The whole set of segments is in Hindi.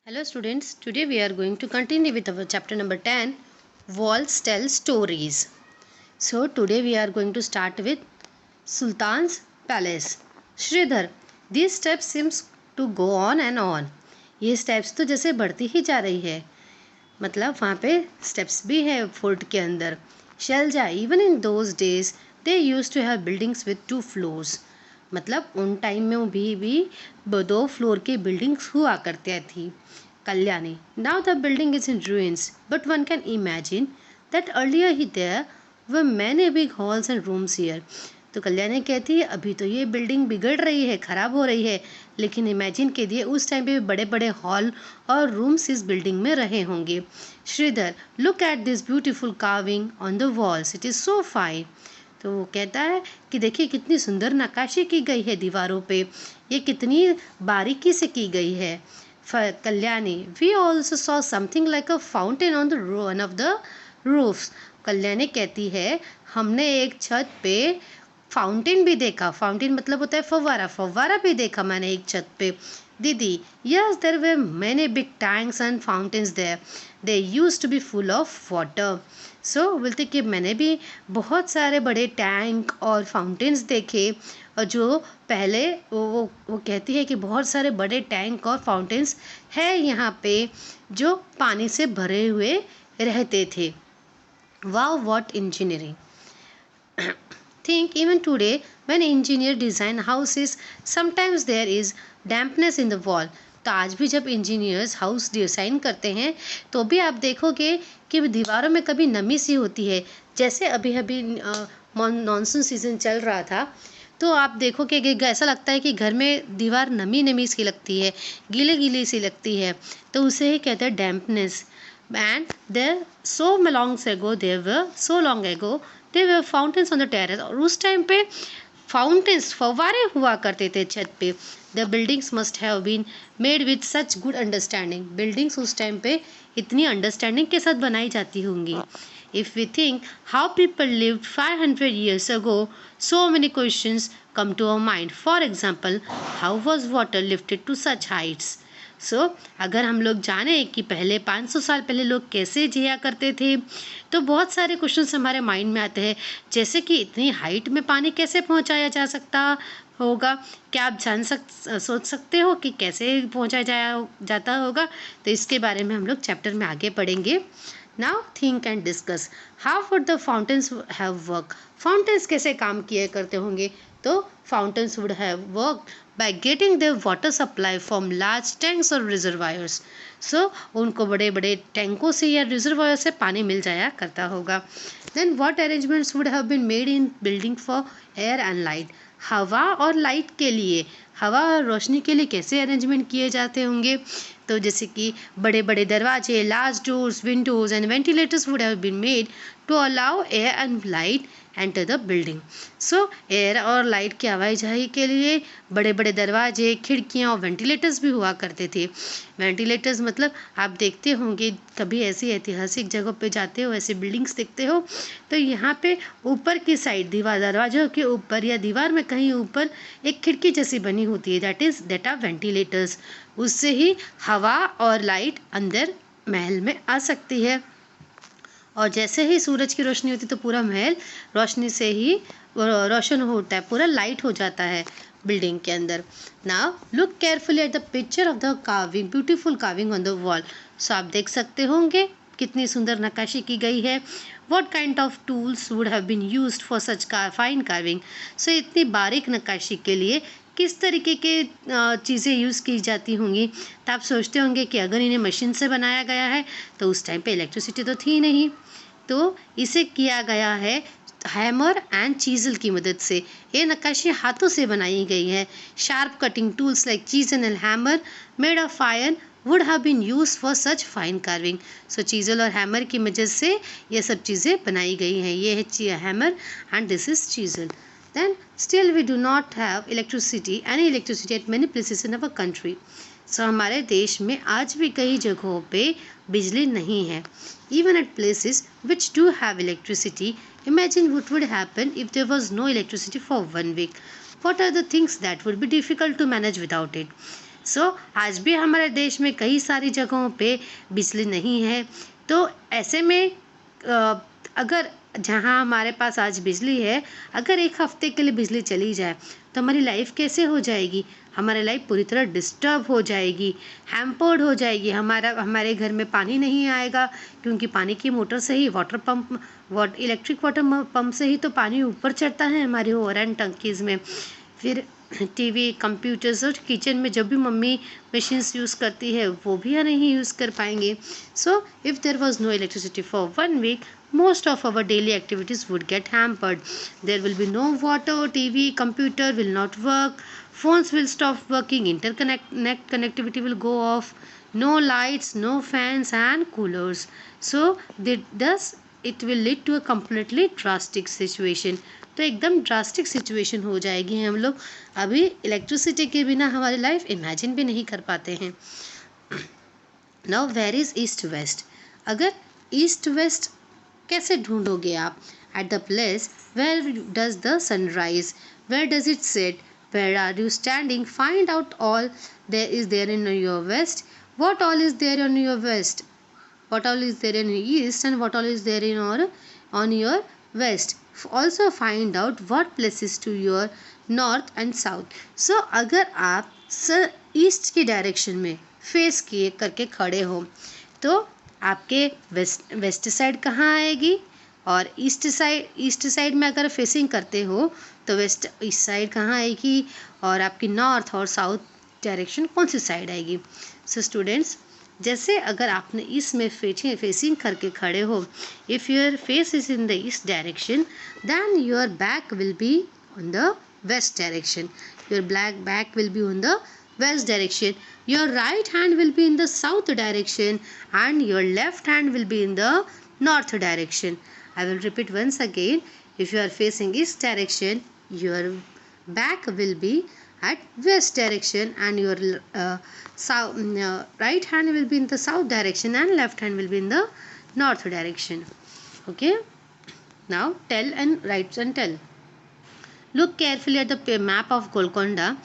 Hello students, today we are going to continue with our chapter number 10, Walls Tell Stories. So today we are going to start with Sultan's Palace. Sridhar, these steps seems to go on and on. ये steps तो जैसे बढ़ती ही जा रही है, मतलब वहाँ पे steps भी है फोर्ट के अंदर. Shelja, even in those days, they used to have buildings with 2 floors. मतलब उन टाइम में भी 2 फ्लोर की बिल्डिंग्स हुआ करती थी. Kalyani, now the building is in ruins, but one can imagine that earlier there were many big halls and rooms here. तो कल्याणी कहती है अभी तो ये बिल्डिंग बिगड़ रही है, खराब हो रही है, लेकिन इमेजिन कीजिए उस टाइम पे बड़े बड़े हॉल और रूम्स इस बिल्डिंग में रहे होंगे. Shridhar, look at this beautiful carving on the walls, it is so fine. तो वो कहता है कि देखिए कितनी सुंदर नक्काशी की गई है दीवारों पे, ये कितनी बारीकी से की गई है. Kalyani, we also saw something like a fountain on the one of the roofs. Kalyani कहती है हमने एक छत पे फाउंटेन भी देखा. फाउंटेन मतलब होता है फव्वारा, फव्वारा भी देखा मैंने एक छत पे. दीदी, yes, there were many big tanks and fountains there. They used to be full of water. So बोलते कि मैंने भी बहुत सारे बड़े टैंक और फाउंटेन्स देखे, और जो पहले वो कहती है कि बहुत सारे बड़े टैंक और फाउंटेन्स है यहाँ पे जो पानी से भरे हुए रहते थे. Wow, what engineering. Think even today when engineer design houses, sometimes there is dampness in the wall. तो आज भी जब इंजीनियर्स हाउस डिज़ाइन करते हैं तो भी आप देखोगे कि दीवारों में कभी नमी सी होती है. जैसे अभी अभी मानसून सीज़न चल रहा था तो आप देखोगे कि ऐसा लगता है कि घर में दीवार नमी नमी सी लगती है, गीले गीली सी लगती है, तो उसे ही कहते हैं dampness. And there so long ago there were fountains on the terrace. और उस टाइम पे फाउंटेन्स फव्वारे हुआ करते थे छत पे. The buildings must have been made with such good understanding. Buildings उस टाइम पे इतनी अंडरस्टैंडिंग के साथ बनाई जाती होंगी. If we think how people lived 500 years ago, so many questions come to our mind. For example, how was water lifted to such heights? So, अगर हम लोग जाने कि पहले 500 साल पहले लोग कैसे जिया करते थे तो बहुत सारे क्वेश्चंस हमारे माइंड में आते हैं, जैसे कि इतनी हाइट में पानी कैसे पहुंचाया जा सकता होगा. क्या आप सोच सकते हो कि कैसे पहुंचाया जाता होगा. तो इसके बारे में हम लोग चैप्टर में आगे पढ़ेंगे. Now think and discuss how would the fountains have worked. Fountains कैसे काम किए करते होंगे. तो fountains would have worked by getting their water supply from large tanks or reservoirs. So उनको बड़े बड़े टैंकों से या रिजर्वायर से पानी मिल जाया करता होगा. Then what arrangements would have been made in building for air and light. हवा और लाइट के लिए, हवा और रोशनी के लिए कैसे अरेंजमेंट किए जाते होंगे. तो जैसे कि बड़े बड़े दरवाजे, large doors, windows and ventilators would have been made to allow air and light enter the building. So air और लाइट की आवाजाही के लिए बड़े बड़े दरवाजे, खिड़कियाँ और वेंटिलेटर्स भी हुआ करते थे. वेंटिलेटर्स मतलब आप देखते होंगे कभी ऐसी ऐतिहासिक जगह पे जाते हो, ऐसे बिल्डिंग्स देखते हो तो यहाँ पे ऊपर की साइड दीवार, दरवाजों के ऊपर या दीवार में कहीं ऊपर एक खिड़की जैसी बनी होती है, दैट आर वेंटिलेटर्स. उससे ही हवा और लाइट अंदर महल में आ सकती है. और जैसे ही सूरज की रोशनी होती है तो पूरा महल रोशनी से ही रोशन होता है, पूरा लाइट हो जाता है बिल्डिंग के अंदर. Now look carefully at the picture of the carving, beautiful carving on the wall. So आप देख सकते होंगे कितनी सुंदर नक्काशी की गई है. What kind of tools would have been used for such fine carving? So इतनी बारीक नक्काशी के लिए किस तरीके के चीज़ें यूज़ की जाती होंगी. तो आप सोचते होंगे कि अगर इन्हें मशीन से बनाया गया है तो उस टाइम पे इलेक्ट्रिसिटी तो थी नहीं, तो इसे किया गया है हैमर एंड चीजल की मदद से. ये नक्काशी हाथों से बनाई गई है. Sharp cutting tools like chisel and hammer made of iron would have been use for such fine carving. So chisel और हैमर की मदद से ये सब चीज़ें बनाई गई हैं. ये है hammer and this is chisel. Then still we do not have any electricity at many places in our country. So हमारे देश में आज भी कई जगहों पे बिजली नहीं है. Even at places which do have electricity, imagine what would happen if there was no electricity for 1 week. What are the things that would be difficult to manage without it? सो आज भी हमारे देश में कई सारी जगहों पे बिजली नहीं है। तो ऐसे में अगर जहाँ हमारे पास आज बिजली है, अगर एक हफ्ते के लिए बिजली चली जाए तो हमारी लाइफ कैसे हो जाएगी? हमारी लाइफ पूरी तरह डिस्टर्ब हो जाएगी, हैम्पर्ड हो जाएगी। हमारे घर में पानी नहीं आएगा, क्योंकि पानी की मोटर से ही इलेक्ट्रिक वाटर पंप से ही तो पानी ऊपर चढ़ता है हमारे ओवर एंड टंकीज़ में। फिर टीवी, कंप्यूटर्स और किचन में जब भी मम्मी मशीन्स यूज़ करती है वो भी नहीं यूज़ कर पाएंगे। So if there was no electricity for 1 week, most of our daily activities would get hampered. There will be no water, TV, computer will not work, phones will stop working, connectivity will go off, no lights, no fans and coolers. So thus it will lead to a completely drastic situation. तो एकदम ड्रास्टिक सिचुएशन हो जाएगी। हम लोग अभी इलेक्ट्रिसिटी के बिना हमारी लाइफ इमेजिन भी नहीं कर पाते हैं। Now where is east west? अगर ईस्ट वेस्ट कैसे ढूंढोगे आप? At the place where does the sunrise, where does it set, where are you standing, find out all there is there in your west, what all is there in your west, what all is there in east and what all is there in or on your west. Also find out what places to your north and south. So अगर आप ईस्ट की डायरेक्शन में फेस किए करके खड़े हो तो आपके वेस्ट साइड कहाँ आएगी, और ईस्ट साइड में अगर फेसिंग करते हो तो वेस्ट ईस्ट साइड कहाँ आएगी, और आपकी नॉर्थ और साउथ डायरेक्शन कौन सी साइड आएगी? सो स्टूडेंट्स, जैसे अगर आपने ईस्ट में फेसिंग करके खड़े हो, if your face is in the east direction, then your back will be on the west direction, your back will be on the west direction, your right hand will be in the south direction and your left hand will be in the north direction. I will repeat once again. If you are facing east direction, your back will be at west direction and your right hand will be in the south direction and left hand will be in the north direction. Okay, now tell and write and tell. Look carefully at the map of Golconda.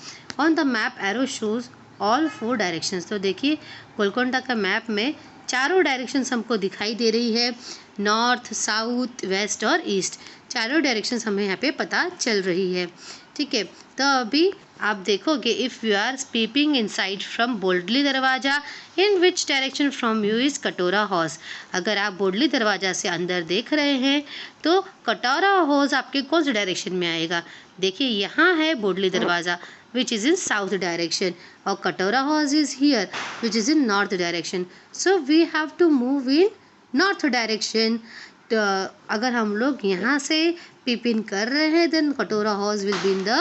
On the map arrow shows all 4 directions. तो देखिए गोलकोंडा का मैप में चारों डायरेक्शंस हमको दिखाई दे रही है, नॉर्थ, साउथ, वेस्ट और ईस्ट। चारों डायरेक्शंस हमें यहाँ पे पता चल रही है। ठीक है, तो अभी आप देखोगे if you are peeping inside from बोल्डली दरवाजा, in which direction from you is Katora house. अगर आप बोल्डली दरवाजा से अंदर देख रहे हैं तो कटोरा हाउस आपके कौन से डायरेक्शन में आएगा? देखिए यहाँ है बोल्डली दरवाज़ा which is in south direction, or Katora house is here which is in north direction. So we have to move in north direction. तो अगर हम लोग यहाँ से पीप इन कर रहे हैं then Katora house will be in the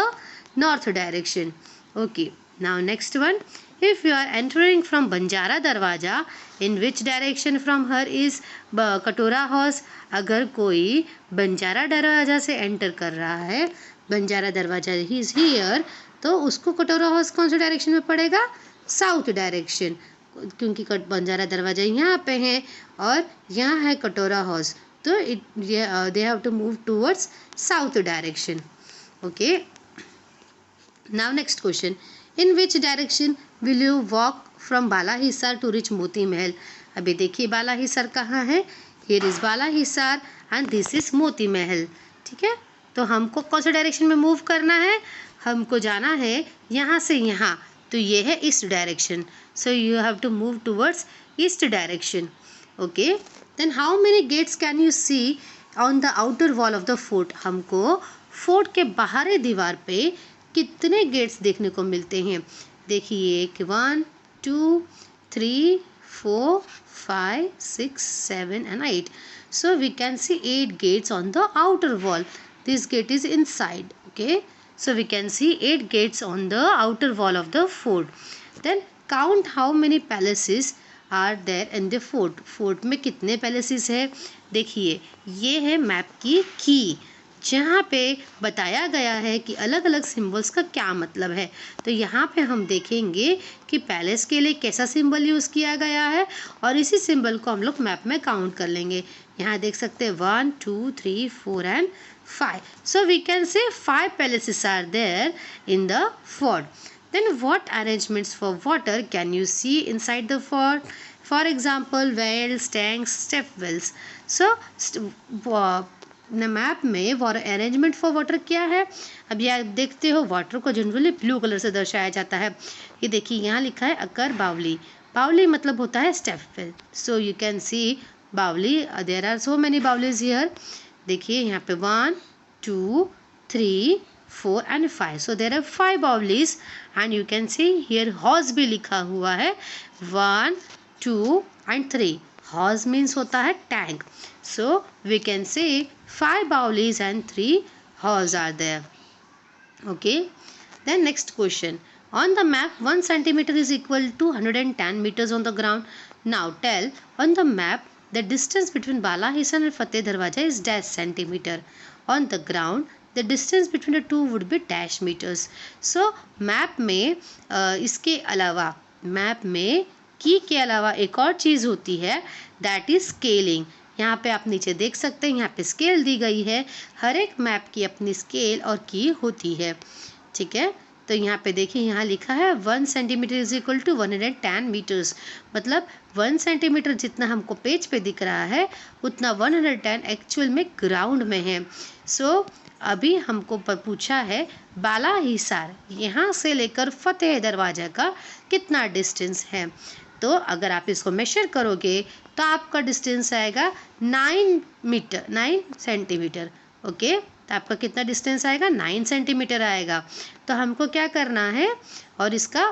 north direction. Okay, now next one. If you are entering from Banjara Darwaja, in which direction from her is Katora house? अगर कोई बंजारा दरवाजा से एंटर कर रहा है, बंजारा दरवाजा ही इज हियर, तो उसको कटोरा हाउस कौन से डायरेक्शन में पड़ेगा? साउथ डायरेक्शन, क्योंकि बंजारा दरवाजा यहाँ पे है और यहाँ है कटोरा हाउस, तो they have to move towards south direction. Okay, now next question. In which direction will you walk from Balahisar to reach Moti Mahal? अभी देखिए बालाहिसार कहाँ है, here is Balahisar and this is Moti Mahal. ठीक है, तो हमको कौन से डायरेक्शन में मूव करना है? हमको जाना है यहाँ से यहाँ, तो ये है east direction, so you have to move towards east direction. Okay, then how many gates can you see on the outer wall of the fort? हमको फोर्ट के बाहरी दीवार पे कितने गेट्स देखने को मिलते हैं? देखिए 1 2 3 4 5 6 7 and 8. So we can see 8 gates on the outer wall. This gate is inside. Okay, so we can see 8 gates on the outer wall of the fort. Then count how many palaces are there in the fort. fort में कितने palaces है? देखिए ये है मैप की की, जहाँ पे बताया गया है कि अलग अलग सिंबल्स का क्या मतलब है. तो यहाँ पे हम देखेंगे कि पैलेस के लिए कैसा सिंबल यूज़ किया गया है और इसी सिंबल को हम लोग मैप में काउंट कर लेंगे. यहाँ देख सकते हैं 1 2 3 4 and 5. So we can say 5 palaces are there in the fort. Then what arrangements for water can you see inside the fort? For example, wells, tanks, step wells. So map में अरेंजमेंट फॉर वाटर क्या है? अब ये आप देखते हो वाटर को जनरली ब्लू कलर से दर्शाया जाता है. ये देखिए यहाँ लिखा है अकर बावली. बावली मतलब होता है stepwell. So you can see baoli. There are so many baolis here. देखिए यहाँ पे 1 2 3 4 and 5. So there are 5 बावलीज and you can see here हॉज भी लिखा हुआ है 1 2 and 3. हॉज मीन्स होता है tank. So we can say 5 बावलीज and 3 hose are there. Okay. Then next question. On the map 1 centimeter is equal to 110 meters on the ground. Now tell on the map the distance between Bala Hisan and Fateh Darwaja is dash centimeter. On the ground the distance between the two would be dash meters. So map में इसके अलावा मैप में की के अलावा एक और चीज़ होती है दैट इज स्केलिंग. यहाँ पे आप नीचे देख सकते हैं यहाँ पे स्केल दी गई है. हर एक मैप की अपनी स्केल और की होती है. ठीक है. तो यहाँ पे देखिए यहाँ लिखा है 1 centimetre is equal to 110 metres. मतलब 1 सेंटीमीटर जितना हमको पेज पे दिख रहा है उतना 110 एक्चुअल में ग्राउंड में है. सो अभी हमको पूछा है बाला हिसार यहाँ से लेकर फतेह दरवाजा का कितना डिस्टेंस है. तो अगर आप इसको मेशर करोगे तो आपका डिस्टेंस आएगा 9 सेंटीमीटर. ओके. तो आपका कितना डिस्टेंस आएगा 9 सेंटीमीटर आएगा. तो हमको क्या करना है और इसका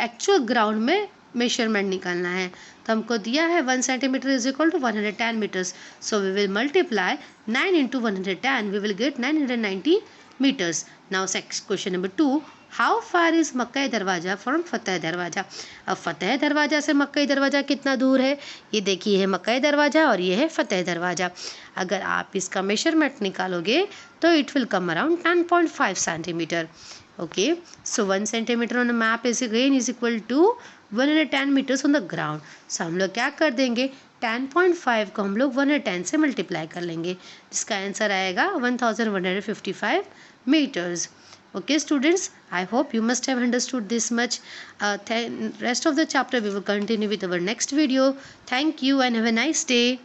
एक्चुअल ग्राउंड में मेजरमेंट निकालना है. तो हमको दिया है 1 centimetre is equal to 110 metres. So we will multiply 9 into 110. We will get 990 metres. Now question number 2. How far is Makka Darwaza from फतेह दरवाजा. अब फतेह दरवाजा से मक्का दरवाजा कितना दूर है? ये देखिए है मक्का दरवाजा और ये है फतेह दरवाजा. अगर आप इसका मेजरमेंट निकालोगे तो it will come around 10.5 centimetre. Okay. So 1 centimetre on the map is again is equal to 110 metres on the ground. So हम लोग क्या कर देंगे 10.5 को हम लोग 110 से मल्टीप्लाई कर लेंगे जिसका आंसर आएगा 1155 meters. Okay students, I hope you must have understood this much. Rest of the chapter we will continue with our next video. Thank you and have a nice day.